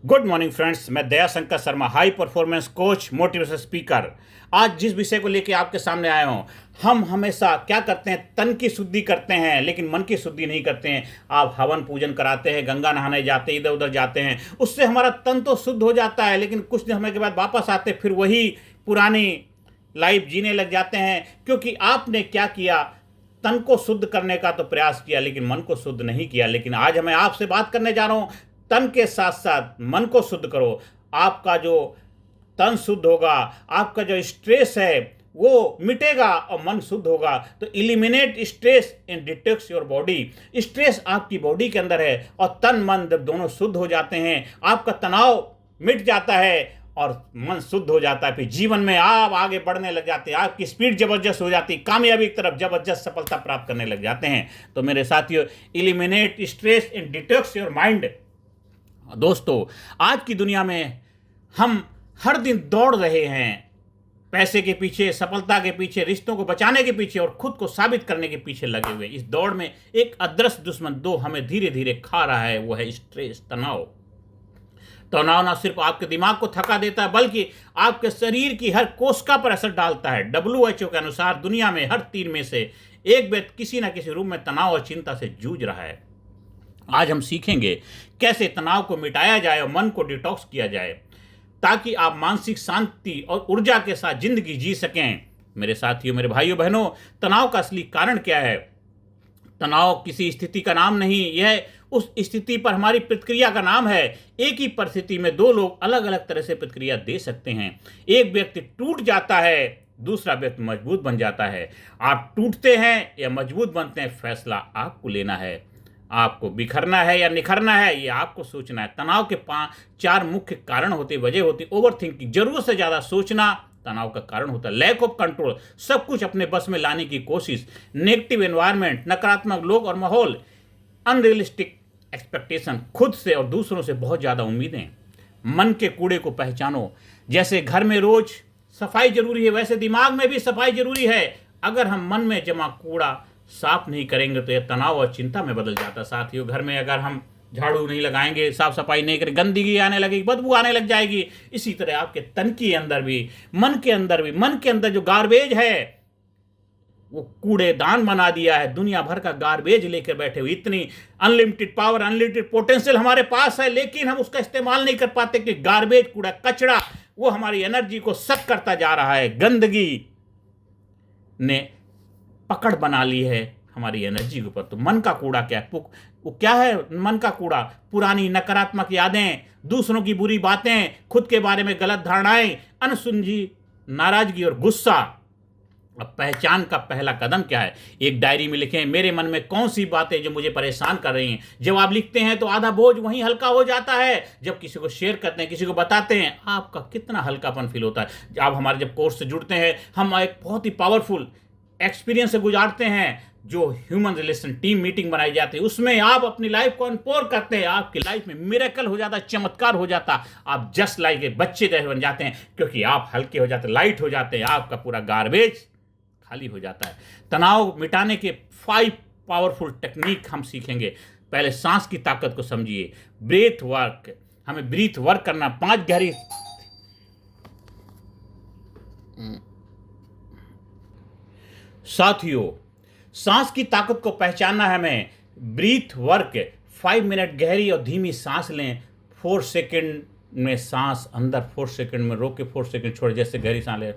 Good morning friends, मैं Daya Shankar Sharma, high performance coach, motivational speaker. आज जिस विषय को लेकर आपके सामने आया हूं, हम हमेशा क्या करते हैं, तन की शुद्धि करते हैं लेकिन मन की शुद्धि नहीं करते हैं। आप हवन पूजन कराते हैं, गंगा नहाने जाते हैं, इधर उधर जाते हैं, उससे हमारा तन तो शुद्ध हो जाता है, लेकिन कुछ दिन समय के बाद वापस आते फिर वही पुरानी लाइफ जीने लग जाते हैं। क्योंकि आपने क्या किया, तन को शुद्ध करने का तो प्रयास किया लेकिन मन को शुद्ध नहीं किया। लेकिन आज मैं आपसे बात करने जा रहा हूं, तन के साथ साथ मन को शुद्ध करो। आपका जो तन शुद्ध होगा, आपका जो स्ट्रेस है वो मिटेगा और मन शुद्ध होगा। तो eliminate stress and detox your body. Stress आपकी बॉडी के अंदर है और तन मन जब दोनों शुद्ध हो जाते हैं, आपका तनाव मिट जाता है और मन शुद्ध हो जाता है। फिर जीवन में आप आगे बढ़ने लग जाते हैं, आपकी स्पीड जबरदस्त हो जाती है, कामयाबी की तरफ जबरदस्त सफलता प्राप्त करने लग जाते हैं। तो मेरे साथियों, eliminate stress and detox your mind. दोस्तों, आज की दुनिया में हम हर दिन दौड़ रहे हैं, पैसे के पीछे, सफलता के पीछे, रिश्तों को बचाने के पीछे और खुद को साबित करने के पीछे लगे हुए। इस दौड़ में एक अदृश्य दुश्मन दो हमें धीरे धीरे खा रहा है, वो है स्ट्रेस, तनाव। तनाव ना सिर्फ आपके दिमाग को थका देता है बल्कि आपके शरीर की हर कोशिका पर असर डालता है। WHO के अनुसार दुनिया में हर 3 में से एक व्यक्ति किसी न किसी रूप में तनाव और चिंता से जूझ रहा है। आज हम सीखेंगे कैसे तनाव को मिटाया जाए और मन को डिटॉक्स किया जाए, ताकि आप मानसिक शांति और ऊर्जा के साथ जिंदगी जी सकें। मेरे साथियों, मेरे भाइयों बहनों, तनाव का असली कारण क्या है? तनाव किसी स्थिति का नाम नहीं, यह उस स्थिति पर हमारी प्रतिक्रिया का नाम है। एक ही परिस्थिति में दो लोग अलग अलग तरह से प्रतिक्रिया दे सकते हैं। एक व्यक्ति टूट जाता है, दूसरा व्यक्ति मजबूत बन जाता है। आप टूटते हैं या मजबूत बनते हैं, फैसला आपको लेना है। आपको बिखरना है या निखरना है, ये आपको सोचना है। तनाव के 4 मुख्य कारण होते, वजह होती। ओवर थिंकिंग, जरूरत से ज्यादा सोचना तनाव का कारण होता है। लैक ऑफ कंट्रोल, सब कुछ अपने बस में लाने की कोशिश। नेगेटिव एनवायरनमेंट, नकारात्मक लोग और माहौल। अनरियलिस्टिक एक्सपेक्टेशन, खुद से और दूसरों से बहुत ज्यादा उम्मीदें। मन के कूड़े को पहचानो। जैसे घर में रोज सफाई जरूरी है, वैसे दिमाग में भी सफाई जरूरी है। अगर हम मन में जमा कूड़ा साफ नहीं करेंगे तो यह तनाव और चिंता में बदल जाता है। साथियों, घर में अगर हम झाड़ू नहीं लगाएंगे, साफ सफाई नहीं करेंगे, गंदगी आने लगेगी, बदबू आने लग जाएगी। इसी तरह आपके तन के अंदर भी, मन के अंदर जो गार्बेज है वो कूड़ेदान बना दिया है। दुनिया भर का गार्बेज लेकर बैठे हुए। इतनी अनलिमिटेड पावर, अनलिमिटेड पोटेंशियल हमारे पास है, लेकिन हम उसका इस्तेमाल नहीं कर पाते कि गार्बेज, कूड़ा, कचरा वो हमारी एनर्जी को सक करता जा रहा है। गंदगी ने पकड़ बना ली है हमारी एनर्जी के ऊपर। तो मन का कूड़ा क्या है? वो क्या है मन का कूड़ा? पुरानी नकारात्मक यादें, दूसरों की बुरी बातें, खुद के बारे में गलत धारणाएं, अनसुलझी नाराजगी और गुस्सा। अब पहचान का पहला कदम क्या है? एक डायरी में लिखें, मेरे मन में कौन सी बातें जो मुझे परेशान कर रही हैं। जब आप लिखते हैं तो आधा बोझ वहीं हल्का हो जाता है। जब किसी को शेयर करते हैं, किसी को बताते हैं, आपका कितना हल्कापन फील होता है। आप हमारे जब कोर्स से जुड़ते हैं, हम एक बहुत ही पावरफुल एक्सपीरियंस से गुजारते हैं। जो ह्यूमन रिलेशन टीम मीटिंग बनाई जाती है, उसमें आप अपनी लाइफ को अनपोर करते हैं। आपकी लाइफ में मिरेकल हो जाता है, चमत्कार हो जाता। आप जस्ट लाइक एक बच्चे जैसे बन जाते हैं, क्योंकि आप हल्के हो जाते हैं, लाइट हो जाते हैं। आपका पूरा गार्बेज खाली हो जाता है। तनाव मिटाने के 5 पावरफुल टेक्निक हम सीखेंगे। पहले सांस की ताकत को समझिए। ब्रीथ वर्क, हमें ब्रीथ वर्क करना। 5 गहरी साथियों, सांस की ताकत को पहचानना है हमें। ब्रीथ वर्क, 5 मिनट गहरी और धीमी सांस लें। 4 सेकंड में सांस अंदर, 4 सेकंड में रोक के 4 सेकंड छोड़, जैसे गहरी सांस ले।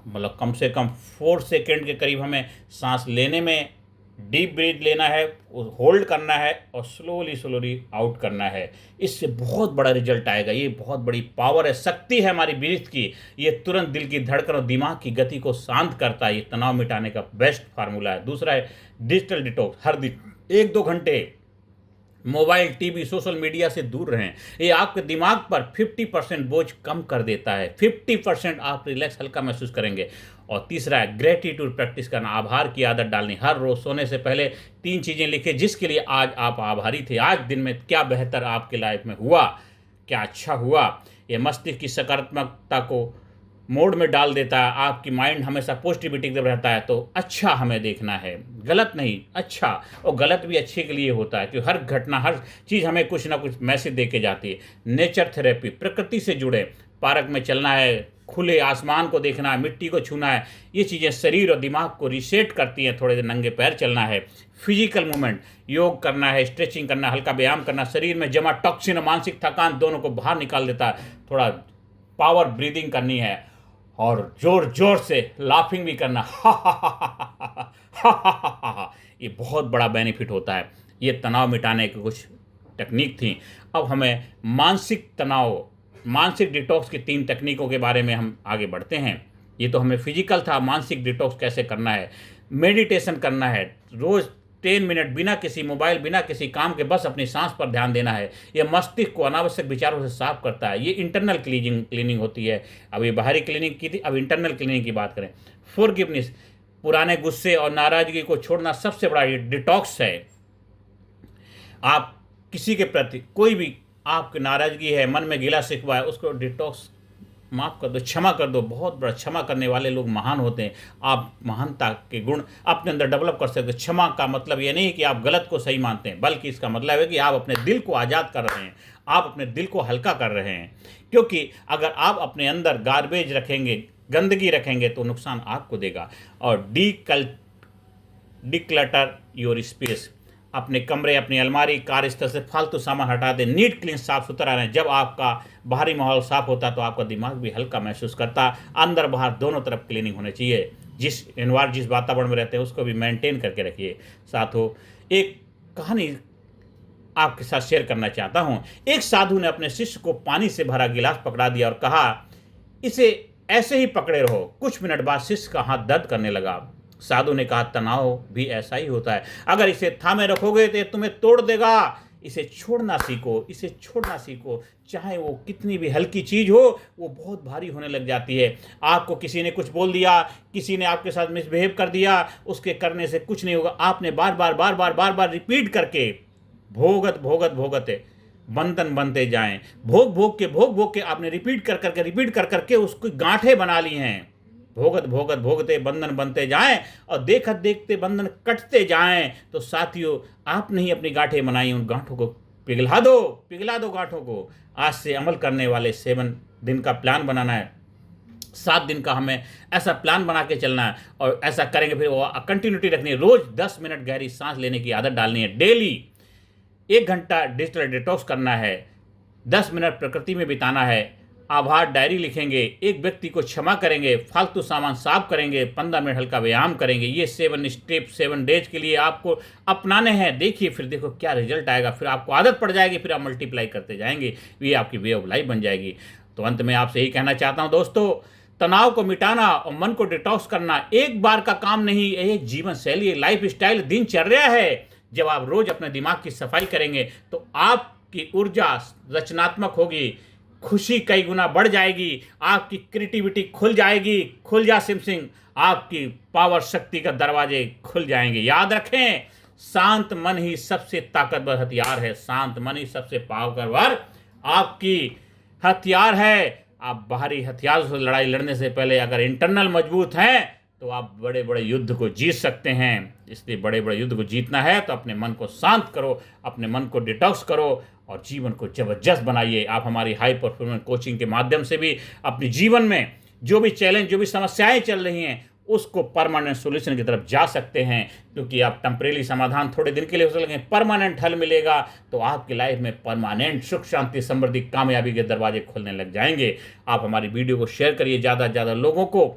मतलब कम से कम 4 सेकंड के करीब हमें सांस लेने में, डीप ब्रीथ लेना है, होल्ड करना है और स्लोली आउट करना है। इससे बहुत बड़ा रिजल्ट आएगा। ये बहुत बड़ी पावर है, शक्ति है हमारी ब्रीथ की। ये तुरंत दिल की धड़कन और दिमाग की गति को शांत करता है। ये तनाव मिटाने का बेस्ट फार्मूला है। दूसरा है डिजिटल डिटॉक्स। हर दिन 1-2 घंटे मोबाइल, टीवी, सोशल मीडिया से दूर रहें। ये आपके दिमाग पर 50% बोझ कम कर देता है। 50% आप रिलैक्स, हल्का महसूस करेंगे। और तीसरा है ग्रेटिट्यूड प्रैक्टिस करना, आभार की आदत डालनी। हर रोज़ सोने से पहले 3 चीज़ें लिखें जिसके लिए आज आप आभारी थे। आज दिन में क्या बेहतर आपके लाइफ में हुआ, क्या अच्छा हुआ। ये मस्तिष्क की सकारात्मकता को मोड में डाल देता है। आपकी माइंड हमेशा पॉजिटिविटी की तरफ रहता है। तो अच्छा हमें देखना है, गलत नहीं, अच्छा। और गलत भी अच्छे के लिए होता है, क्योंकि हर घटना, हर चीज़ हमें कुछ ना कुछ मैसेज दे के जाती है। नेचर थेरेपी, प्रकृति से जुड़े, पार्क में चलना है, खुले आसमान को देखना है, मिट्टी को छूना है। ये चीज़ें शरीर और दिमाग को रीसेट करती हैं। थोड़े देर नंगे पैर चलना है। फिजिकल मूवमेंट, योग करना है, स्ट्रेचिंग करना, हल्का व्यायाम करना, शरीर में जमा टॉक्सिन और मानसिक थकान दोनों को बाहर निकाल देता है। थोड़ा पावर ब्रीदिंग करनी है और जोर जोर से लाफिंग भी करना। ये बहुत बड़ा बेनिफिट होता है। ये तनाव मिटाने की कुछ टेक्निक थी। अब हमें मानसिक तनाव, मानसिक डिटॉक्स की 3 तकनीकों के बारे में हम आगे बढ़ते हैं। ये तो हमें फिजिकल था, मानसिक डिटॉक्स कैसे करना है। मेडिटेशन करना है, रोज़ 10 मिनट बिना किसी मोबाइल, बिना किसी काम के बस अपनी सांस पर ध्यान देना है। यह मस्तिष्क को अनावश्यक विचारों से साफ करता है। ये इंटरनल क्लीनिंग होती है। अब ये बाहरी क्लीनिंग की थी, अब इंटरनल क्लीनिंग की बात करें। फॉरगिवनेस, पुराने गुस्से और नाराजगी को छोड़ना सबसे बड़ा डिटॉक्स है। आप किसी के प्रति कोई भी आपकी नाराजगी है, मन में गिला शिकवा है, उसको डिटॉक्स, माफ़ कर दो, क्षमा कर दो। बहुत बड़ा क्षमा करने वाले लोग महान होते हैं। आप महानता के गुण अपने अंदर डेवलप कर सकते हैं। क्षमा का मतलब ये नहीं है कि आप गलत को सही मानते हैं, बल्कि इसका मतलब है कि आप अपने दिल को आज़ाद कर रहे हैं, आप अपने दिल को हल्का कर रहे हैं। क्योंकि अगर आप अपने अंदर गार्बेज रखेंगे, गंदगी रखेंगे, तो नुकसान आपको देगा। और डिक्लटर योर स्पेस, अपने कमरे, अपनी अलमारी, कार्यस्थल से फालतू सामान हटा दें। नीट क्लीन, साफ सुथरा रहें। जब आपका बाहरी माहौल साफ होता है तो आपका दिमाग भी हल्का महसूस करता। अंदर बाहर दोनों तरफ क्लीनिंग होनी चाहिए। जिस वातावरण में रहते हैं उसको भी मेंटेन करके रखिए। साथों, एक कहानी आपके साथ शेयर करना चाहता हूँ। एक साधु ने अपने शिष्य को पानी से भरा गिलास पकड़ा दिया और कहा, इसे ऐसे ही पकड़े रहो। कुछ मिनट बाद शिष्य का हाथ दर्द करने लगा। साधु ने कहा, तनाव भी ऐसा ही होता है। अगर इसे थामे रखोगे तो ये तुम्हें तोड़ देगा। इसे छोड़ना सीखो, इसे छोड़ना सीखो। चाहे वो कितनी भी हल्की चीज़ हो, वो बहुत भारी होने लग जाती है। आपको किसी ने कुछ बोल दिया, किसी ने आपके साथ मिसबिहेव कर दिया, उसके करने से कुछ नहीं होगा। आपने बार बार रिपीट करके भोगत बंधन बनते जाएं। भोग के आपने रिपीट कर करके उसको गांठें बना ली हैं। भोगते बंधन बनते जाएं और देखते देखते बंधन कटते जाएं। तो साथियों, आपने ही अपनी गांठें बनाई, उन गांठों को पिघला दो गांठों को। आज से अमल करने वाले 7 दिन का प्लान बनाना है। 7 दिन का हमें ऐसा प्लान बना के चलना है और ऐसा करेंगे। फिर वो कंटिन्यूटी रखनी है। रोज 10 मिनट गहरी सांस लेने की आदत डालनी है। डेली 1 घंटा डिजिटल डिटॉक्स करना है। 10 मिनट प्रकृति में बिताना है। आभार डायरी लिखेंगे। एक व्यक्ति को क्षमा करेंगे। फालतू सामान साफ करेंगे। 15 मिनट हल्का व्यायाम करेंगे। ये 7 स्टेप 7 डेज के लिए आपको अपनाने हैं। देखिए, फिर देखो क्या रिजल्ट आएगा। फिर आपको आदत पड़ जाएगी, फिर आप मल्टीप्लाई करते जाएंगे। ये आपकी वे ऑफ लाइफ बन जाएगी। तो अंत में आपसे यही कहना चाहता हूँ दोस्तों, तनाव को मिटाना और मन को डिटॉक्स करना एक बार का काम नहीं, एक जीवन शैली, लाइफ स्टाइल, दिनचर्या है। जब आप रोज अपने दिमाग की सफाई करेंगे तो आपकी ऊर्जा रचनात्मक होगी, खुशी कई गुना बढ़ जाएगी, आपकी क्रिएटिविटी खुल जाएगी। खुल जा सिम सिंह, आपकी पावर शक्ति का दरवाजे खुल जाएंगे। याद रखें, शांत मन ही सबसे ताकतवर हथियार है। शांत मन ही सबसे पावरवर आपकी हथियार है। आप बाहरी हथियार से लड़ाई लड़ने से पहले अगर इंटरनल मजबूत हैं तो आप बड़े बड़े युद्ध को जीत सकते हैं। इसलिए बड़े बड़े युद्ध को जीतना है तो अपने मन को शांत करो, अपने मन को डिटॉक्स करो और जीवन को जबरदस्त बनाइए। आप हमारी हाई परफॉर्मेंस कोचिंग के माध्यम से भी अपने जीवन में जो भी चैलेंज, जो भी समस्याएं चल रही हैं, उसको परमानेंट सोल्यूशन की तरफ जा सकते हैं। क्योंकि आप टेम्परेरी समाधान थोड़े दिन के लिए हो सकेंगे, परमानेंट हल मिलेगा तो आपकी लाइफ में परमानेंट सुख शांति समृद्धि कामयाबी के दरवाजे खुलने लग जाएंगे। आप हमारी वीडियो को शेयर करिए, ज़्यादा से ज़्यादा लोगों को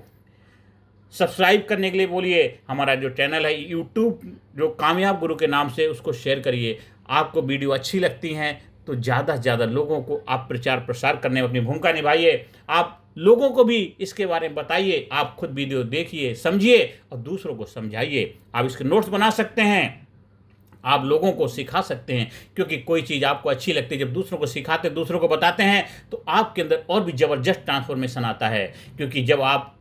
सब्सक्राइब करने के लिए बोलिए। हमारा जो चैनल है यूट्यूब, जो कामयाब गुरु के नाम से, उसको शेयर करिए। आपको वीडियो अच्छी लगती हैं तो ज़्यादा से ज़्यादा लोगों को आप प्रचार प्रसार करने में अपनी भूमिका निभाइए। आप लोगों को भी इसके बारे में बताइए। आप खुद वीडियो देखिए, समझिए और दूसरों को समझाइए। आप इसके नोट्स बना सकते हैं। आप लोगों को सिखा सकते हैं, क्योंकि कोई चीज़ आपको अच्छी लगती है, जब दूसरों को सिखाते, दूसरों को बताते हैं, तो आपके अंदर और भी ज़बरदस्त ट्रांसफॉर्मेशन आता है। क्योंकि जब आप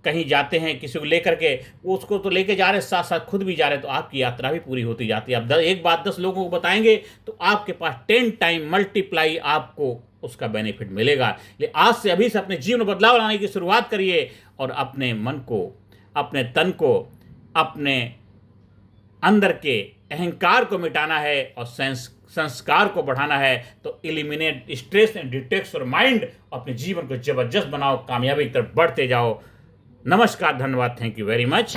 कहीं जाते हैं किसी को लेकर के, वो उसको तो लेके जा रहे हैं, साथ साथ खुद भी जा रहे हैं, तो आपकी यात्रा भी पूरी होती जाती है। आप एक बात 10 लोगों को बताएंगे तो आपके पास 10 टाइम मल्टीप्लाई आपको उसका बेनिफिट मिलेगा। लेकिन आज से, अभी से अपने जीवन में बदलाव लाने की शुरुआत करिए और अपने मन को, अपने तन को, अपने अंदर के अहंकार को मिटाना है और संस्कार को बढ़ाना है। तो eliminate stress and detox your mind, अपने जीवन को जबरदस्त बनाओ, कामयाबी की तरफ बढ़ते जाओ। नमस्कार, धन्यवाद, थैंक यू वेरी मच।